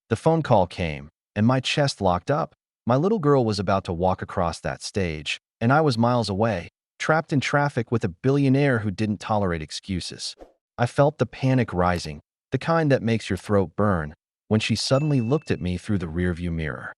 The phone call came, and my chest locked up. My little girl was about to walk across that stage, and I was miles away, trapped in traffic with a billionaire who didn't tolerate excuses. I felt the panic rising, the kind that makes your throat burn, when she suddenly looked at me through the rearview mirror.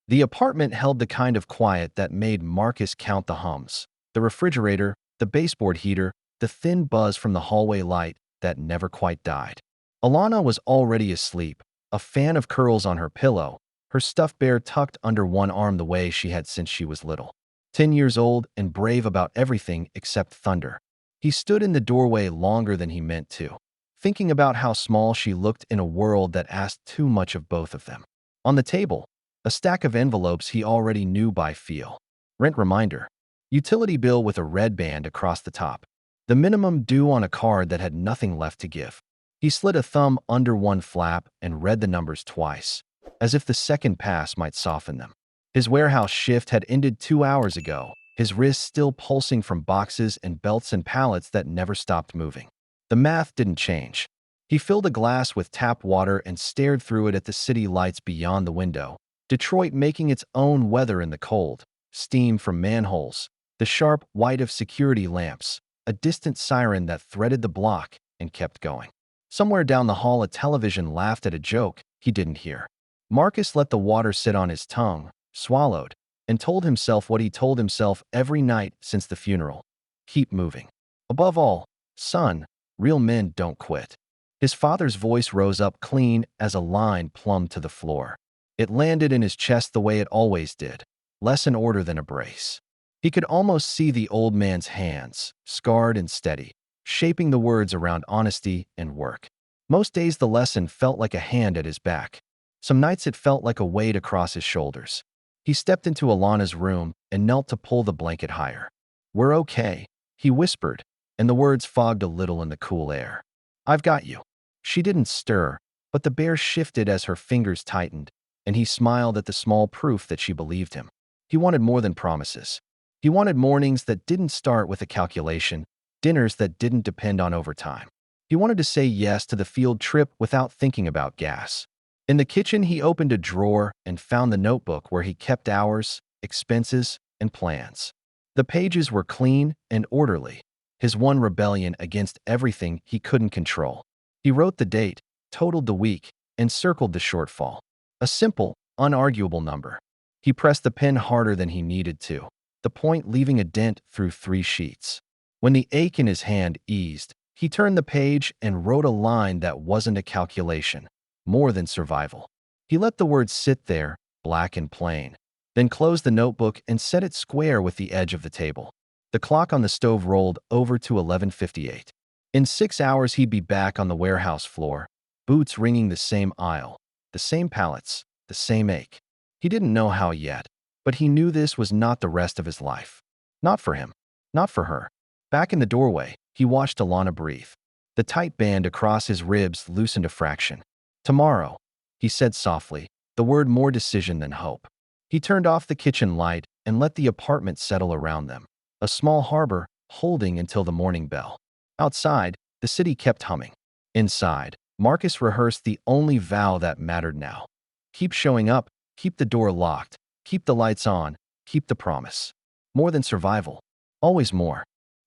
The apartment held the kind of quiet that made Marcus count the hums. The refrigerator, the baseboard heater, the thin buzz from the hallway light that never quite died. Alana was already asleep, a fan of curls on her pillow, her stuffed bear tucked under one arm the way she had since she was little. 10 years old and brave about everything except thunder. He stood in the doorway longer than he meant to, thinking about how small she looked in a world that asked too much of both of them. On the table, a stack of envelopes he already knew by feel. Rent reminder. Utility bill with a red band across the top. The minimum due on a card that had nothing left to give. He slid a thumb under one flap and read the numbers twice, as if the second pass might soften them. His warehouse shift had ended 2 hours ago, his wrists still pulsing from boxes and belts and pallets that never stopped moving. The math didn't change. He filled a glass with tap water and stared through it at the city lights beyond the window, Detroit making its own weather in the cold, steam from manholes, the sharp white of security lamps, a distant siren that threaded the block and kept going. Somewhere down the hall, a television laughed at a joke he didn't hear. Marcus let the water sit on his tongue, swallowed, and told himself what he told himself every night since the funeral. Keep moving. Above all, son, real men don't quit. His father's voice rose up clean as a line plumbed to the floor. It landed in his chest the way it always did, less in order than a brace. He could almost see the old man's hands, scarred and steady, shaping the words around honesty and work. Most days the lesson felt like a hand at his back. Some nights it felt like a weight across his shoulders. He stepped into Alana's room and knelt to pull the blanket higher. "We're okay," he whispered, and the words fogged a little in the cool air. "I've got you." She didn't stir, but the bear shifted as her fingers tightened, and he smiled at the small proof that she believed him. He wanted more than promises. He wanted mornings that didn't start with a calculation, dinners that didn't depend on overtime. He wanted to say yes to the field trip without thinking about gas. In the kitchen, he opened a drawer and found the notebook where he kept hours, expenses, and plans. The pages were clean and orderly, his one rebellion against everything he couldn't control. He wrote the date, totaled the week, and circled the shortfall. A simple, unarguable number. He pressed the pen harder than he needed to, the point leaving a dent through 3 sheets. When the ache in his hand eased, he turned the page and wrote a line that wasn't a calculation, more than survival. He let the words sit there, black and plain, then closed the notebook and set it square with the edge of the table. The clock on the stove rolled over to 11:58. In 6 hours he'd be back on the warehouse floor, boots ringing the same aisle, the same pallets, the same ache. He didn't know how yet, but he knew this was not the rest of his life. Not for him. Not for her. Back in the doorway, he watched Alana breathe. The tight band across his ribs loosened a fraction. "Tomorrow," he said softly, the word more decision than hope. He turned off the kitchen light and let the apartment settle around them. A small harbor, holding until the morning bell. Outside, the city kept humming. Inside, Marcus rehearsed the only vow that mattered now. Keep showing up, keep the door locked, keep the lights on, keep the promise. More than survival. Always more.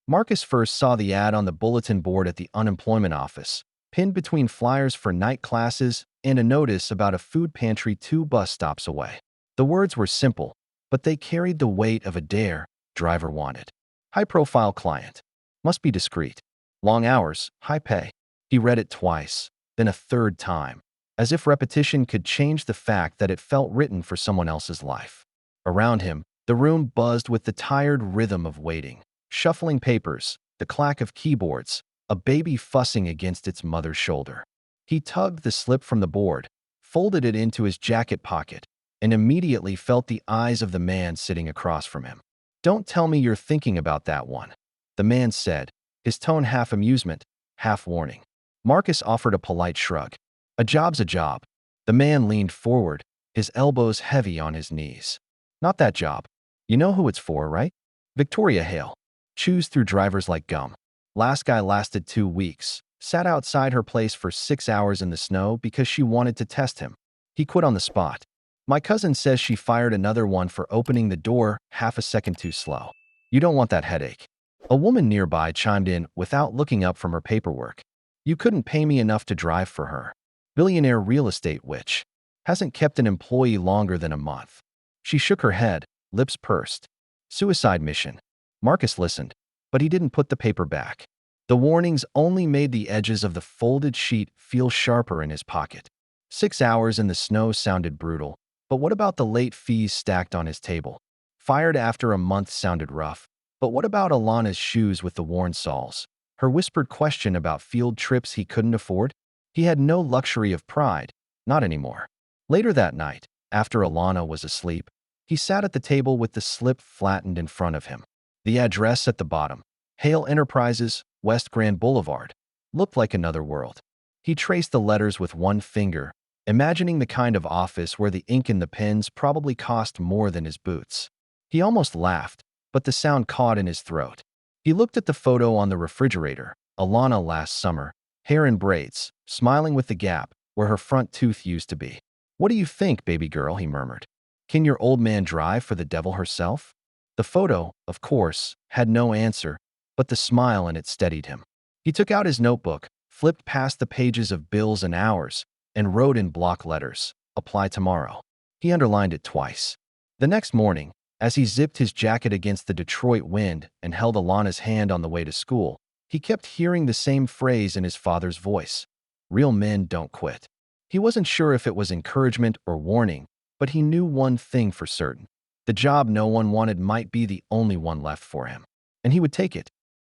Marcus first saw the ad on the bulletin board at the unemployment office, pinned between flyers for night classes and a notice about a food pantry 2 bus stops away. The words were simple, but they carried the weight of a dare. Driver wanted. High-profile client. Must be discreet. Long hours, high pay. He read it twice, then a third time, as if repetition could change the fact that it felt written for someone else's life. Around him, the room buzzed with the tired rhythm of waiting. Shuffling papers, the clack of keyboards, a baby fussing against its mother's shoulder. He tugged the slip from the board, folded it into his jacket pocket, and immediately felt the eyes of the man sitting across from him. "Don't tell me you're thinking about that one," the man said, his tone half amusement, half warning. Marcus offered a polite shrug. "A job's a job." The man leaned forward, his elbows heavy on his knees. "Not that job. You know who it's for, right? Victoria Hale. Chews through drivers like gum. Last guy lasted 2 weeks. Sat outside her place for 6 hours in the snow because she wanted to test him. He quit on the spot. My cousin says she fired another one for opening the door half a second too slow. You don't want that headache. A woman nearby chimed in without looking up from her paperwork. You couldn't pay me enough to drive for her. Billionaire real estate witch. Hasn't kept an employee longer than a month. She shook her head, lips pursed. Suicide mission. Marcus listened, but he didn't put the paper back. The warnings only made the edges of the folded sheet feel sharper in his pocket. 6 hours in the snow sounded brutal, but what about the late fees stacked on his table? Fired after a month sounded rough, but what about Alana's shoes with the worn soles? Her whispered question about field trips he couldn't afford? He had no luxury of pride, not anymore. Later that night, after Alana was asleep, he sat at the table with the slip flattened in front of him. The address at the bottom, Hale Enterprises, West Grand Boulevard, looked like another world. He traced the letters with one finger, imagining the kind of office where the ink and the pens probably cost more than his boots. He almost laughed, but the sound caught in his throat. He looked at the photo on the refrigerator, Alana last summer, hair in braids, smiling with the gap where her front tooth used to be. What do you think, baby girl? He murmured. Can your old man drive for the devil herself? The photo, of course, had no answer, but the smile in it steadied him. He took out his notebook, flipped past the pages of bills and hours, and wrote in block letters, "Apply tomorrow." He underlined it twice. The next morning, as he zipped his jacket against the Detroit wind and held Alana's hand on the way to school, he kept hearing the same phrase in his father's voice. Real men don't quit. He wasn't sure if it was encouragement or warning, but he knew one thing for certain. The job no one wanted might be the only one left for him, and he would take it.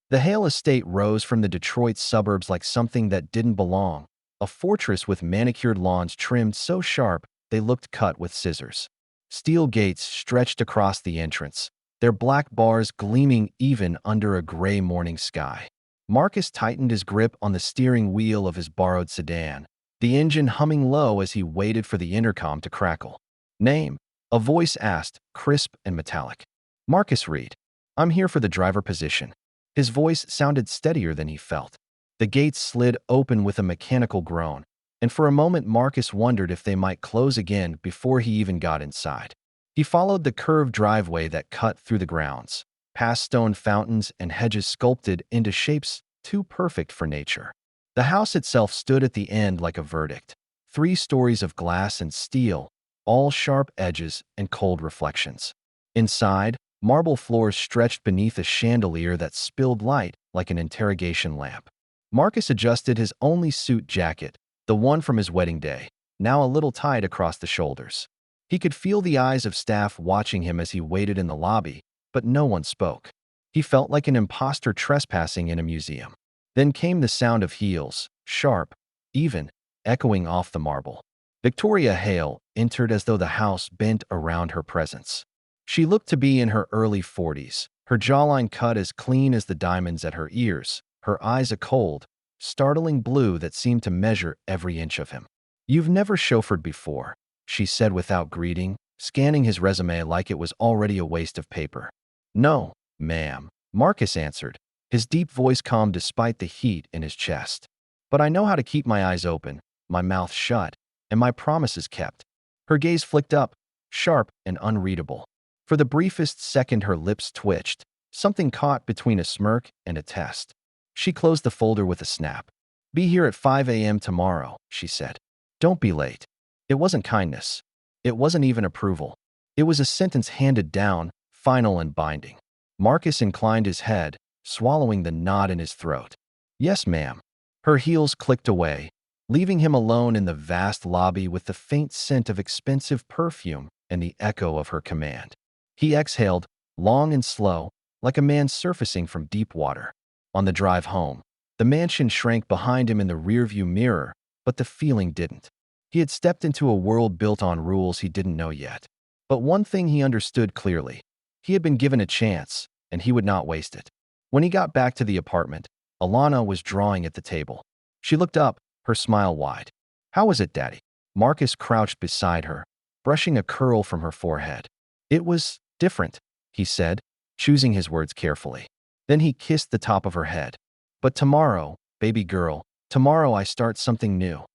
The Hale estate rose from the Detroit suburbs like something that didn't belong, a fortress with manicured lawns trimmed so sharp they looked cut with scissors. Steel gates stretched across the entrance, their black bars gleaming even under a gray morning sky. Marcus tightened his grip on the steering wheel of his borrowed sedan, the engine humming low as he waited for the intercom to crackle. Name? A voice asked, crisp and metallic. Marcus Reed. I'm here for the driver position. His voice sounded steadier than he felt. The gates slid open with a mechanical groan, and for a moment Marcus wondered if they might close again before he even got inside. He followed the curved driveway that cut through the grounds, past stone fountains and hedges sculpted into shapes too perfect for nature. The house itself stood at the end like a verdict. 3 stories of glass and steel, all sharp edges and cold reflections. Inside, marble floors stretched beneath a chandelier that spilled light like an interrogation lamp. Marcus adjusted his only suit jacket, the one from his wedding day, now a little tight across the shoulders. He could feel the eyes of staff watching him as he waited in the lobby, but no one spoke. He felt like an imposter trespassing in a museum. Then came the sound of heels, sharp, even, echoing off the marble. Victoria Hale entered as though the house bent around her presence. She looked to be in her early 40s, her jawline cut as clean as the diamonds at her ears, her eyes a cold, startling blue that seemed to measure every inch of him. You've never chauffeured before, she said without greeting, scanning his resume like it was already a waste of paper. No, ma'am, Marcus answered, his deep voice calm despite the heat in his chest. But I know how to keep my eyes open, my mouth shut, and my promises kept. Her gaze flicked up, sharp and unreadable. For the briefest second her lips twitched, something caught between a smirk and a test. She closed the folder with a snap. Be here at 5 a.m. tomorrow, she said. Don't be late. It wasn't kindness. It wasn't even approval. It was a sentence handed down, final and binding. Marcus inclined his head, swallowing the knot in his throat. Yes, ma'am. Her heels clicked away, leaving him alone in the vast lobby with the faint scent of expensive perfume and the echo of her command. He exhaled, long and slow, like a man surfacing from deep water. On the drive home, the mansion shrank behind him in the rearview mirror, but the feeling didn't. He had stepped into a world built on rules he didn't know yet. But one thing he understood clearly. He had been given a chance, and he would not waste it. When he got back to the apartment, Alana was drawing at the table. She looked up, her smile wide. How was it, Daddy? Marcus crouched beside her, brushing a curl from her forehead. It was different, he said, choosing his words carefully. Then he kissed the top of her head. But tomorrow, baby girl, tomorrow I start something new.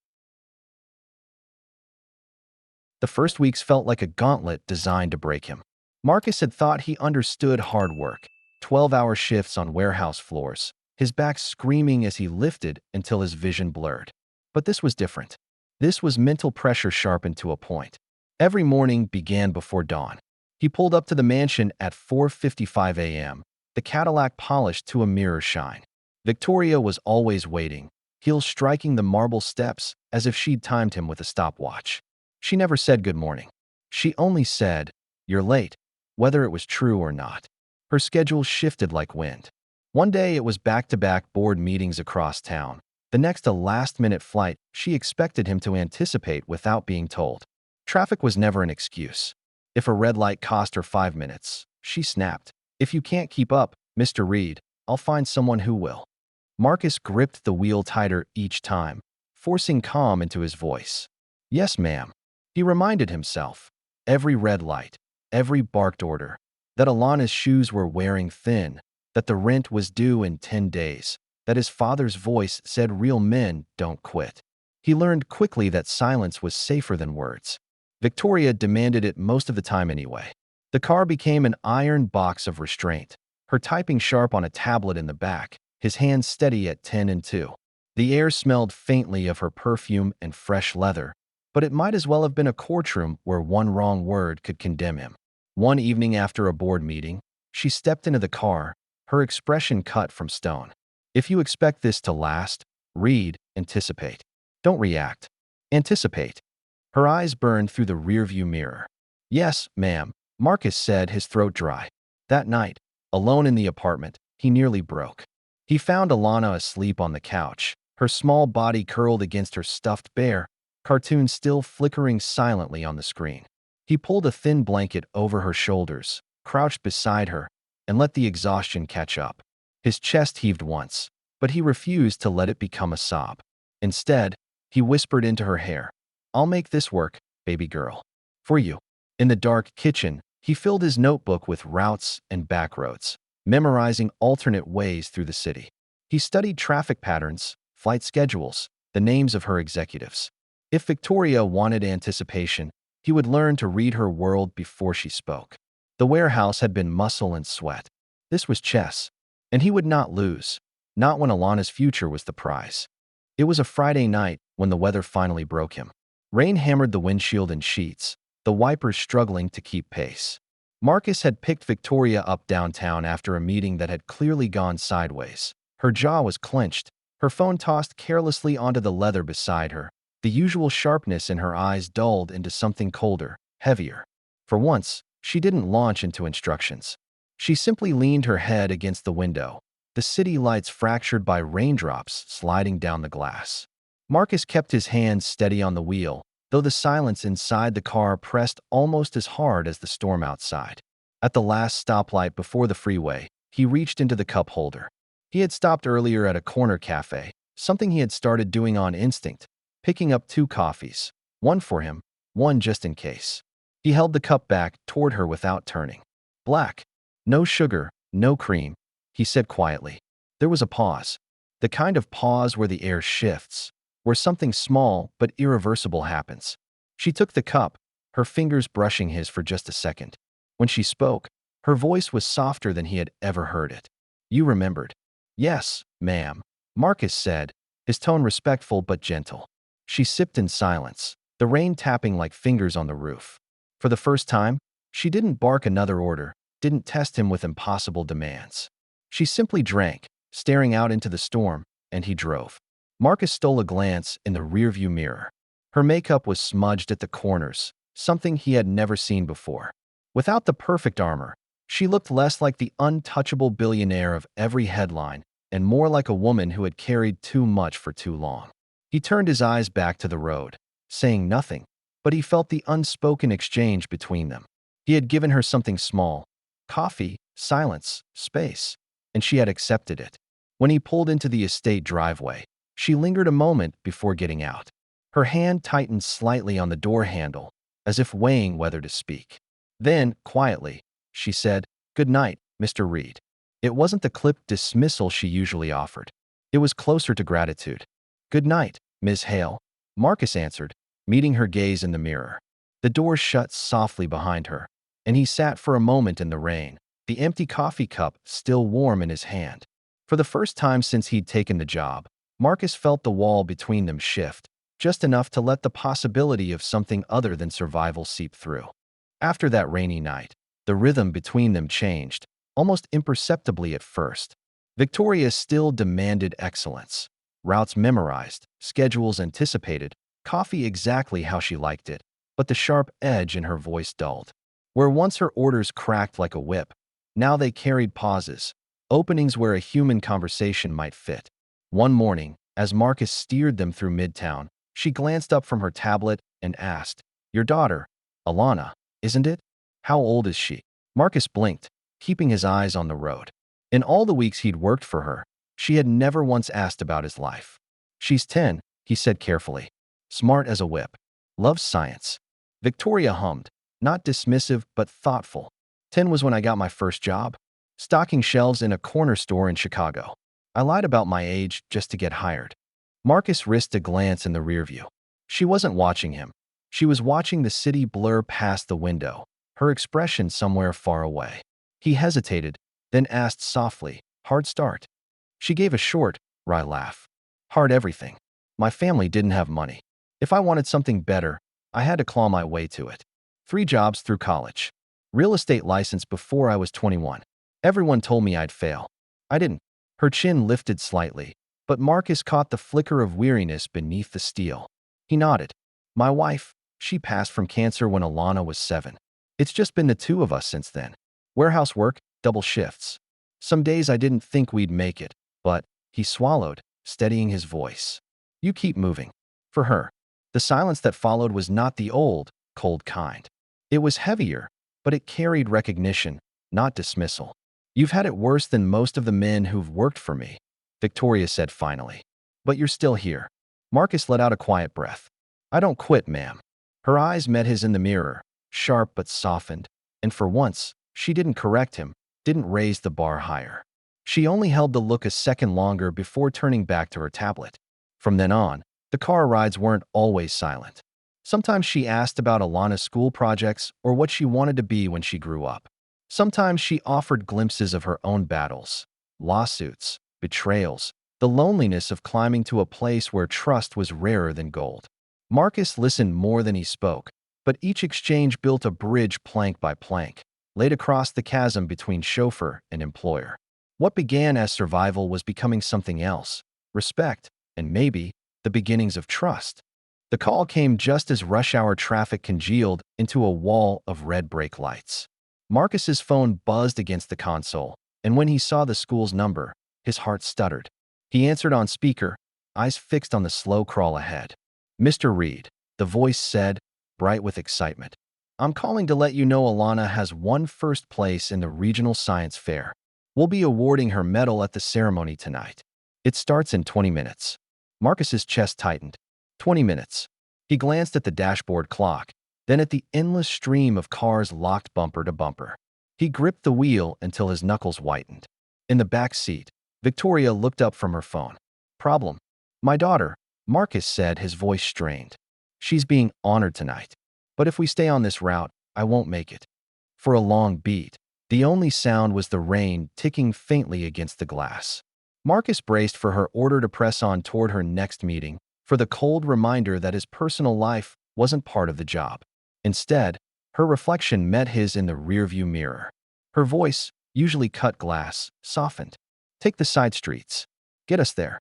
The first weeks felt like a gauntlet designed to break him. Marcus had thought he understood hard work, 12-hour shifts on warehouse floors, his back screaming as he lifted until his vision blurred. But this was different. This was mental pressure sharpened to a point. Every morning began before dawn. He pulled up to the mansion at 4:55 a.m., the Cadillac polished to a mirror shine. Victoria was always waiting, heels striking the marble steps as if she'd timed him with a stopwatch. She never said good morning. She only said, "You're late," whether it was true or not. Her schedule shifted like wind. One day it was back-to-back board meetings across town. The next a last-minute flight she expected him to anticipate without being told. Traffic was never an excuse. If a red light cost her 5 minutes, she snapped. "If you can't keep up, Mr. Reed, I'll find someone who will." Marcus gripped the wheel tighter each time, forcing calm into his voice. "Yes, ma'am." He reminded himself, every red light, every barked order, that Alana's shoes were wearing thin, that the rent was due in 10 days, that his father's voice said real men don't quit. He learned quickly that silence was safer than words. Victoria demanded it most of the time anyway. The car became an iron box of restraint, her typing sharp on a tablet in the back, his hands steady at 10 and 2. The air smelled faintly of her perfume and fresh leather, but it might as well have been a courtroom where one wrong word could condemn him. One evening after a board meeting, she stepped into the car, her expression cut from stone. "If you expect this to last, Reed, anticipate. Don't react. Anticipate." Her eyes burned through the rearview mirror. "Yes, ma'am," Marcus said, his throat dry. That night, alone in the apartment, he nearly broke. He found Alana asleep on the couch, her small body curled against her stuffed bear, cartoons still flickering silently on the screen. He pulled a thin blanket over her shoulders, crouched beside her, and let the exhaustion catch up. His chest heaved once, but he refused to let it become a sob. Instead, he whispered into her hair, "I'll make this work, baby girl. For you." In the dark kitchen, he filled his notebook with routes and backroads, memorizing alternate ways through the city. He studied traffic patterns, flight schedules, the names of her executives. If Victoria wanted anticipation, he would learn to read her world before she spoke. The warehouse had been muscle and sweat. This was chess, and he would not lose, not when Alana's future was the prize. It was a Friday night when the weather finally broke him. Rain hammered the windshield in sheets, the wipers struggling to keep pace. Marcus had picked Victoria up downtown after a meeting that had clearly gone sideways. Her jaw was clenched, her phone tossed carelessly onto the leather beside her. The usual sharpness in her eyes dulled into something colder, heavier. For once, she didn't launch into instructions. She simply leaned her head against the window, the city lights fractured by raindrops sliding down the glass. Marcus kept his hands steady on the wheel, though the silence inside the car pressed almost as hard as the storm outside. At the last stoplight before the freeway, he reached into the cup holder. He had stopped earlier at a corner cafe, something he had started doing on instinct, picking up 2 coffees, one for him, one just in case. He held the cup back toward her without turning. "Black. No sugar, no cream," he said quietly. There was a pause, the kind of pause where the air shifts, where something small but irreversible happens. She took the cup, her fingers brushing his for just a second. When she spoke, her voice was softer than he had ever heard it. "You remembered." "Yes, ma'am," Marcus said, his tone respectful but gentle. She sipped in silence, the rain tapping like fingers on the roof. For the first time, she didn't bark another order, didn't test him with impossible demands. She simply drank, staring out into the storm, and he drove. Marcus stole a glance in the rearview mirror. Her makeup was smudged at the corners, something he had never seen before. Without the perfect armor, she looked less like the untouchable billionaire of every headline and more like a woman who had carried too much for too long. He turned his eyes back to the road, saying nothing, but he felt the unspoken exchange between them. He had given her something small, coffee, silence, space, and she had accepted it. When he pulled into the estate driveway, she lingered a moment before getting out. Her hand tightened slightly on the door handle, as if weighing whether to speak. Then, quietly, she said, "Good night, Mr. Reed." It wasn't the clipped dismissal she usually offered. It was closer to gratitude. "Good night, Ms. Hale," Marcus answered, meeting her gaze in the mirror. The door shut softly behind her, and he sat for a moment in the rain, the empty coffee cup still warm in his hand. For the first time since he'd taken the job, Marcus felt the wall between them shift, just enough to let the possibility of something other than survival seep through. After that rainy night, the rhythm between them changed, almost imperceptibly at first. Victoria still demanded excellence. Routes memorized, schedules anticipated, coffee exactly how she liked it, but the sharp edge in her voice dulled. Where once her orders cracked like a whip, now they carried pauses, openings where a human conversation might fit. One morning, as Marcus steered them through Midtown, she glanced up from her tablet and asked, "Your daughter, Alana, isn't it? How old is she?" Marcus blinked, keeping his eyes on the road. In all the weeks he'd worked for her, she had never once asked about his life. "She's 10, he said carefully. "Smart as a whip. Loves science." Victoria hummed, not dismissive but thoughtful. 10 was when I got my first job, stocking shelves in a corner store in Chicago. I lied about my age just to get hired." Marcus risked a glance in the rearview. She wasn't watching him. She was watching the city blur past the window, her expression somewhere far away. He hesitated, then asked softly, "Hard start?" She gave a short, wry laugh. "Hard everything. My family didn't have money. If I wanted something better, I had to claw my way to it. 3 jobs through college. Real estate license before I was 21. Everyone told me I'd fail. I didn't." Her chin lifted slightly, but Marcus caught the flicker of weariness beneath the steel. He nodded. "My wife, she passed from cancer when Alana was 7. It's just been the 2 of us since then. Warehouse work, double shifts. Some days I didn't think we'd make it, but," he swallowed, steadying his voice, "you keep moving." For her, the silence that followed was not the old, cold kind. It was heavier, but it carried recognition, not dismissal. "You've had it worse than most of the men who've worked for me," Victoria said finally. "But you're still here." Marcus let out a quiet breath. "I don't quit, ma'am." Her eyes met his in the mirror, sharp but softened, and for once, she didn't correct him, didn't raise the bar higher. She only held the look a second longer before turning back to her tablet. From then on, the car rides weren't always silent. Sometimes she asked about Alana's school projects or what she wanted to be when she grew up. Sometimes she offered glimpses of her own battles, lawsuits, betrayals, the loneliness of climbing to a place where trust was rarer than gold. Marcus listened more than he spoke, but each exchange built a bridge plank by plank, laid across the chasm between chauffeur and employer. What began as survival was becoming something else, respect, and maybe the beginnings of trust. The call came just as rush hour traffic congealed into a wall of red brake lights. Marcus's phone buzzed against the console, and when he saw the school's number, his heart stuttered. He answered on speaker, eyes fixed on the slow crawl ahead. "Mr. Reed," the voice said, bright with excitement. "I'm calling to let you know Alana has won first place in the regional science fair. We'll be awarding her medal at the ceremony tonight. It starts in 20 minutes. Marcus's chest tightened. 20 minutes. He glanced at the dashboard clock, then at the endless stream of cars locked bumper to bumper. He gripped the wheel until his knuckles whitened. In the back seat, Victoria looked up from her phone. "Problem. My daughter," Marcus said, his voice strained. "She's being honored tonight. But if we stay on this route, I won't make it." For a long beat, the only sound was the rain ticking faintly against the glass. Marcus braced for her order to press on toward her next meeting, for the cold reminder that his personal life wasn't part of the job. Instead, her reflection met his in the rearview mirror. Her voice, usually cut glass, softened. "Take the side streets. Get us there."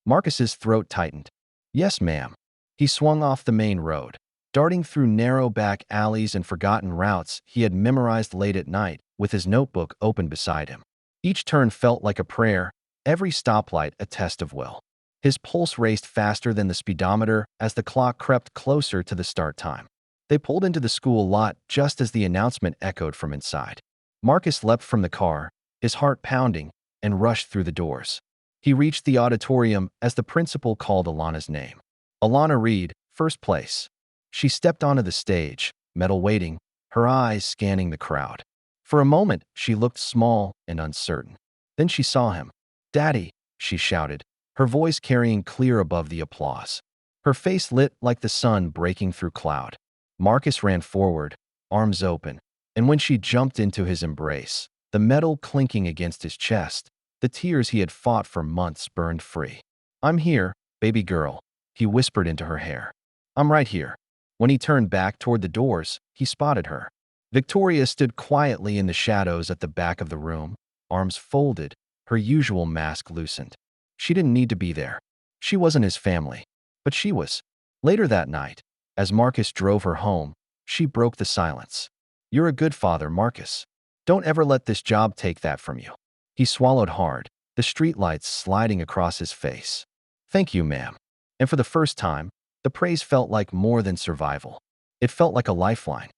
Marcus's throat tightened. "Yes, ma'am." He swung off the main road, darting through narrow back alleys and forgotten routes he had memorized late at night, with his notebook open beside him. Each turn felt like a prayer, every stoplight a test of will. His pulse raced faster than the speedometer as the clock crept closer to the start time. They pulled into the school lot just as the announcement echoed from inside. Marcus leapt from the car, his heart pounding, and rushed through the doors. He reached the auditorium as the principal called Alana's name. "Alana Reed, first place." She stepped onto the stage, medal waiting, her eyes scanning the crowd. For a moment, she looked small and uncertain. Then she saw him. "Daddy," she shouted, her voice carrying clear above the applause. Her face lit like the sun breaking through cloud. Marcus ran forward, arms open, and when she jumped into his embrace, the metal clinking against his chest, the tears he had fought for months burned free. "I'm here, baby girl," he whispered into her hair. "I'm right here." When he turned back toward the doors, he spotted her. Victoria stood quietly in the shadows at the back of the room, arms folded, her usual mask loosened. She didn't need to be there. She wasn't his family, but she was. Later that night, as Marcus drove her home, she broke the silence. "You're a good father, Marcus. Don't ever let this job take that from you." He swallowed hard, the streetlights sliding across his face. "Thank you, ma'am." And for the first time, the praise felt like more than survival. It felt like a lifeline.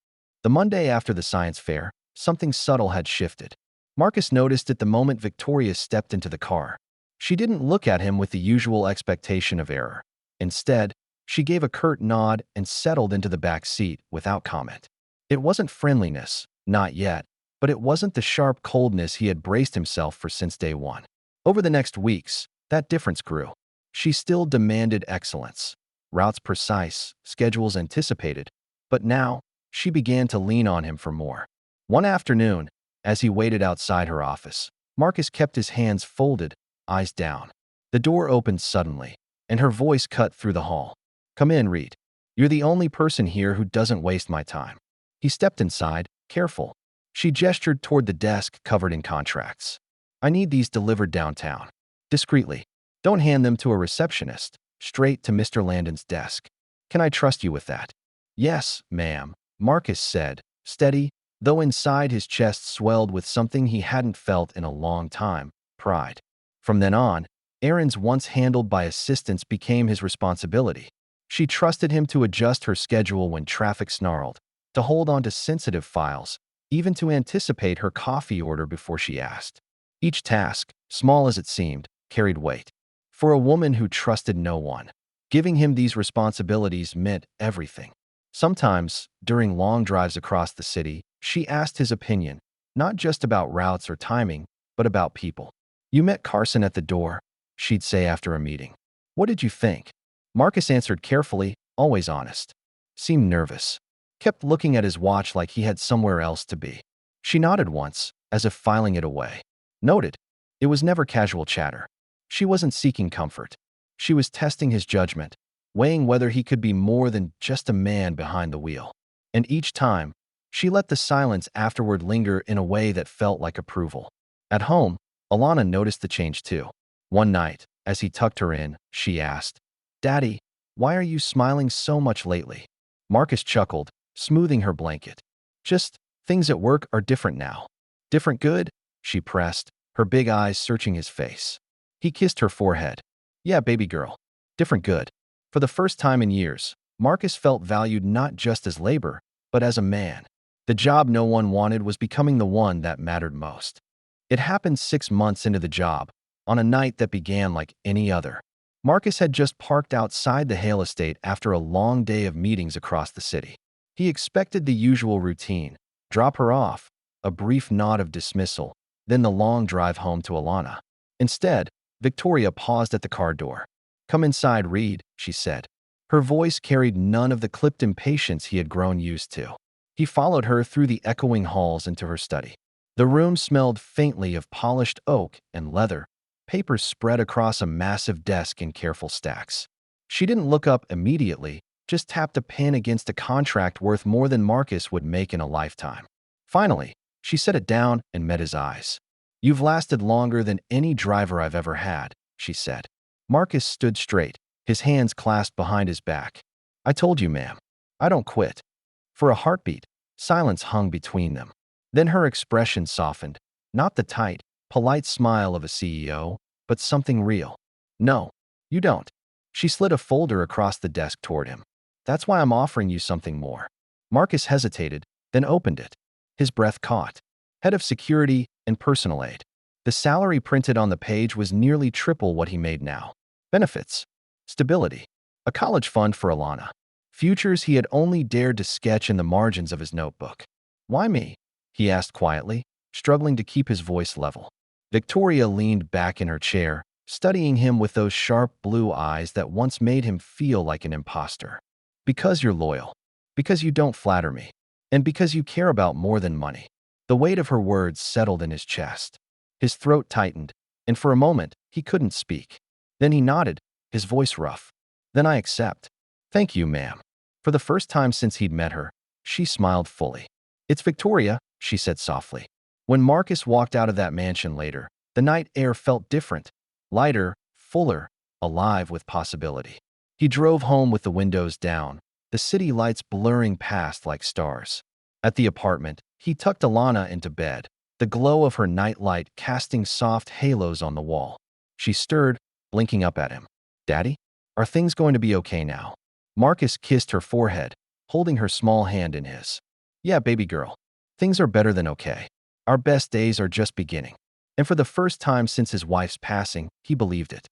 The Monday after the science fair, something subtle had shifted. Marcus noticed it the moment Victoria stepped into the car. She didn't look at him with the usual expectation of error. Instead, she gave a curt nod and settled into the back seat without comment. It wasn't friendliness, not yet, but it wasn't the sharp coldness he had braced himself for since day one. Over the next weeks, that difference grew. She still demanded excellence, routes precise, schedules anticipated, but now she began to lean on him for more. One afternoon, as he waited outside her office, Marcus kept his hands folded, eyes down. The door opened suddenly, and her voice cut through the hall. "Come in, Reed. You're the only person here who doesn't waste my time." He stepped inside, careful. She gestured toward the desk covered in contracts. "I need these delivered downtown. Discreetly. Don't hand them to a receptionist. Straight to Mr. Landon's desk. Can I trust you with that?" "Yes, ma'am," Marcus said, steady, though inside his chest swelled with something he hadn't felt in a long time, pride. From then on, errands once handled by assistants became his responsibility. She trusted him to adjust her schedule when traffic snarled, to hold on to sensitive files, even to anticipate her coffee order before she asked. Each task, small as it seemed, carried weight. For a woman who trusted no one, giving him these responsibilities meant everything. Sometimes, during long drives across the city, she asked his opinion, not just about routes or timing, but about people. "You met Carson at the door," she'd say after a meeting. "What did you think?" Marcus answered carefully, always honest. Seemed nervous. Kept looking at his watch like he had somewhere else to be. She nodded once, as if filing it away. Noted. It was never casual chatter. She wasn't seeking comfort. She was testing his judgment, weighing whether he could be more than just a man behind the wheel. And each time, she let the silence afterward linger in a way that felt like approval. At home, Alana noticed the change too. One night, as he tucked her in, she asked, "Daddy, why are you smiling so much lately?" Marcus chuckled, smoothing her blanket. "Just, things at work are different now." "Different good?" she pressed, her big eyes searching his face. He kissed her forehead. "Yeah, baby girl. Different good." For the first time in years, Marcus felt valued not just as labor, but as a man. The job no one wanted was becoming the one that mattered most. It happened 6 months into the job, on a night that began like any other. Marcus had just parked outside the Hale estate after a long day of meetings across the city. He expected the usual routine, drop her off, a brief nod of dismissal, then the long drive home to Alana. Instead, Victoria paused at the car door. "Come inside, Reed," she said. Her voice carried none of the clipped impatience he had grown used to. He followed her through the echoing halls into her study. The room smelled faintly of polished oak and leather, papers spread across a massive desk in careful stacks. She didn't look up immediately, just tapped a pen against a contract worth more than Marcus would make in a lifetime. Finally, she set it down and met his eyes. "You've lasted longer than any driver I've ever had," she said. Marcus stood straight, his hands clasped behind his back. "I told you, ma'am. I don't quit." For a heartbeat, silence hung between them. Then her expression softened, not the tight, polite smile of a CEO, but something real. "No, you don't." She slid a folder across the desk toward him. "That's why I'm offering you something more." Marcus hesitated, then opened it. His breath caught. Head of security and personal aid. The salary printed on the page was nearly triple what he made now. Benefits. Stability. A college fund for Alana. Futures he had only dared to sketch in the margins of his notebook. "Why me?" he asked quietly, struggling to keep his voice level. Victoria leaned back in her chair, studying him with those sharp blue eyes that once made him feel like an imposter. "Because you're loyal. Because you don't flatter me. And because you care about more than money. The weight of her words settled in his chest. His throat tightened, and for a moment, he couldn't speak. Then he nodded, his voice rough. Then I accept. Thank you, ma'am. For the first time since he'd met her, she smiled fully. It's Victoria, she said softly. When Marcus walked out of that mansion later, the night air felt different, lighter, fuller, alive with possibility. He drove home with the windows down, the city lights blurring past like stars. At the apartment, he tucked Alana into bed, the glow of her nightlight casting soft halos on the wall. She stirred, blinking up at him. Daddy? Are things going to be okay now? Marcus kissed her forehead, holding her small hand in his. Yeah, baby girl. Things are better than okay. Our best days are just beginning. And for the first time since his wife's passing, he believed it.